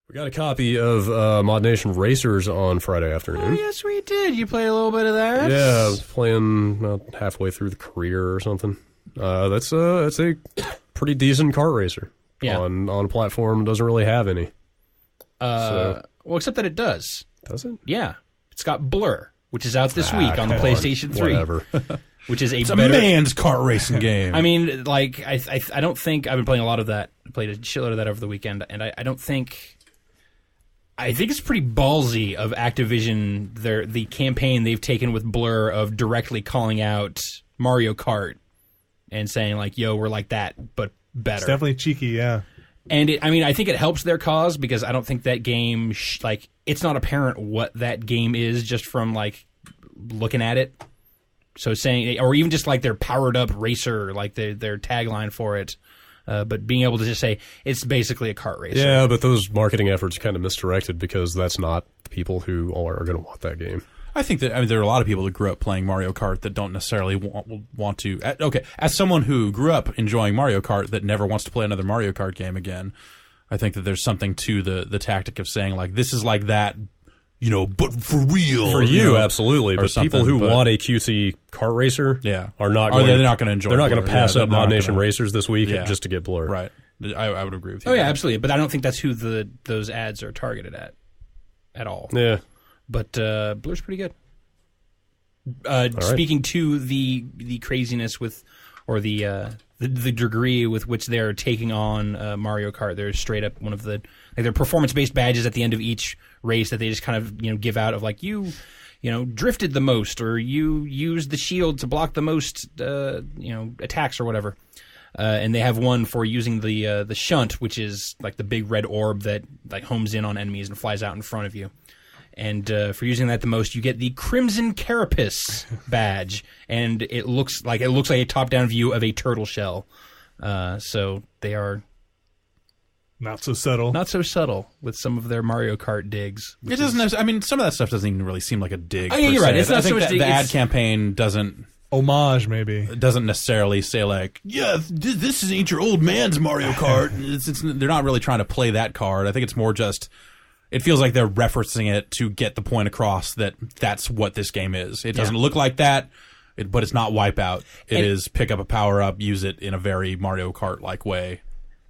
We got a copy of Mod Nation Racers on Friday afternoon. Oh, yes, we did. You played a little bit of that? Yeah, I was playing about halfway through the career or something. That's a pretty decent kart racer. Yeah. On a platform doesn't really have any. Well, except that it does. Does it? Yeah. It's got Blur, which is out this week on the PlayStation 3. Whatever. Which is It's a man's kart racing game. I mean, like, I don't think... I've been playing a lot of that. I played a shitload of that over the weekend, and I don't think... I think it's pretty ballsy of Activision, the campaign they've taken with Blur of directly calling out Mario Kart and saying, like, yo, we're like that, but better. It's definitely cheeky, yeah. And, I think it helps their cause because I don't think that game, it's not apparent what that game is just from, like, looking at it. So saying, or even just, like, their powered-up racer, like, their tagline for it. But being able to just say, it's basically a kart racer. Yeah, but those marketing efforts are kind of misdirected because that's not the people who are going to want that game. I think that there are a lot of people that grew up playing Mario Kart that don't necessarily want to. Okay, as someone who grew up enjoying Mario Kart that never wants to play another Mario Kart game again, I think that there's something to the tactic of saying, like, this is like that, you know, but for real. For you, absolutely. But people who want a QC kart racer are not going they're not going to enjoy it. They're not going to pass up Mod Nation Racers this week just to get Blur. Right. I would agree with you. Oh, yeah, absolutely. But I don't think that's who those ads are targeted at all. Yeah. But Blur's pretty good. Speaking to the craziness with, or the degree with which they're taking on Mario Kart, they're straight up one of the they're performance-based badges at the end of each race that they just kind of give out of, like, you drifted the most, or you used the shield to block the most attacks or whatever. And they have one for using the shunt, which is like the big red orb that like homes in on enemies and flies out in front of you. And for using that the most, you get the Crimson Carapace badge, and it looks like a top-down view of a turtle shell. So they are not so subtle with some of their Mario Kart digs. It doesn't. I mean, some of that stuff doesn't even really seem like a dig. Oh, yeah, you're right. It's not I think so much the ad campaign doesn't. Homage, maybe. It doesn't necessarily say, like, yeah, this ain't your old man's Mario Kart. They're not really trying to play that card. I think it's more just, it feels like they're referencing it to get the point across that that's what this game is. It doesn't look like that, but it's not Wipeout. It is pick up a power-up, use it in a very Mario Kart-like way.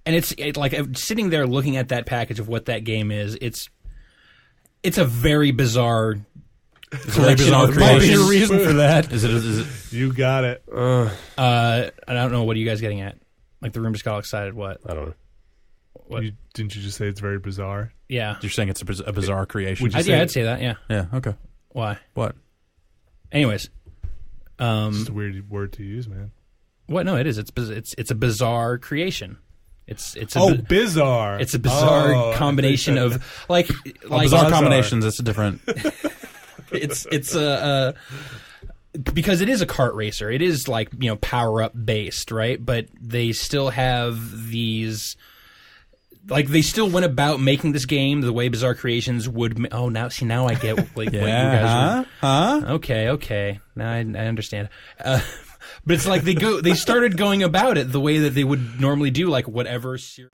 And it's like sitting there looking at that package of what that game is, it's a very bizarre... It's a very bizarre creation. Might be a reason for that. Is it? You got it. I don't know. What are you guys getting at? Like, the room just got all excited. What? I don't know. What? Didn't you just say it's very bizarre? Yeah. You're saying it's a bizarre creation? I'd say that, yeah. Yeah, okay. Why? What? Anyways. It's just a weird word to use, man. What? No, it is. It's a bizarre creation. It's bizarre. It's a bizarre combination of like bizarre combinations. That's a different. It's because it is a kart racer. It is like, power up based, right? But they still have these. Like, they still went about making this game the way Bizarre Creations would. Now I get like what you guys are. Okay. Now I understand. But it's like they started going about it the way that they would normally do, like whatever.